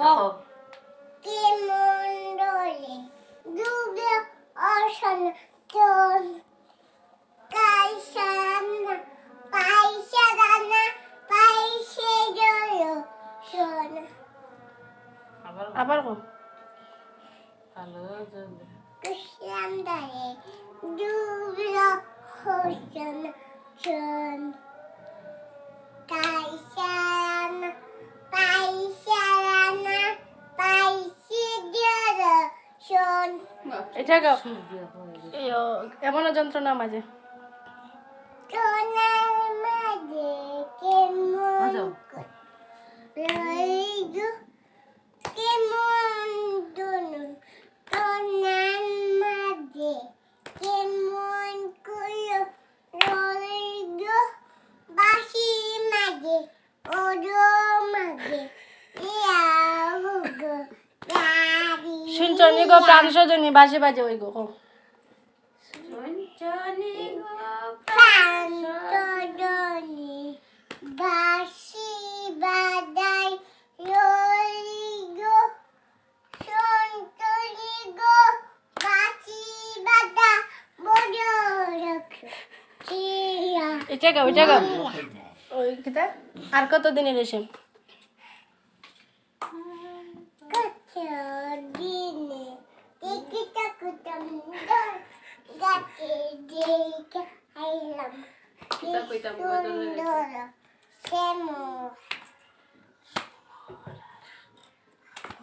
খাও কেমন দোলে ডুবে অসন চল কাইসানা পাইসা দানা পাইসে জল সোনা আবার কো ভালো জলে কুশলাম দারে ডুবে অসন চল কাইসানা পাইসা দানা পাইসে জল সোনা এটা গাও সূর্য হয়ে গেছে এমন যন্ত্রণা মাঝে সোনার মাঝে কেমন বাজাও। রইগো কেমন দুনু সোনার মাঝে কেমন কুলো রইগো বাসি মাঝে ওরো মাঝে ইয়াহুগো দাদি শুনছনি গো প্রাণ সজনী বাজে বাজে ওই গো কও। শুনছনি গো প্রান্তদনি বাসি বাদাই রইগো সন্তনি গো বাসি বাদা বড় রাখ চিয়া এটা গাও ওই কিতা আর কত দিনের এসে কত দিনে দেখি তাকুতাম গাছে দেখে আইলাম কিতা কইতাম গো তোরে? সুন্দর শ্যামল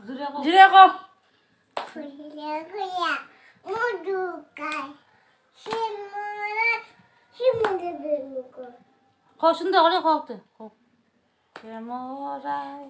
জুড়ে কও জিরে কও ফুলে মধু খায় শিমুলে বেলুকো কও সুন্দর করে কও তো কও কেমরাই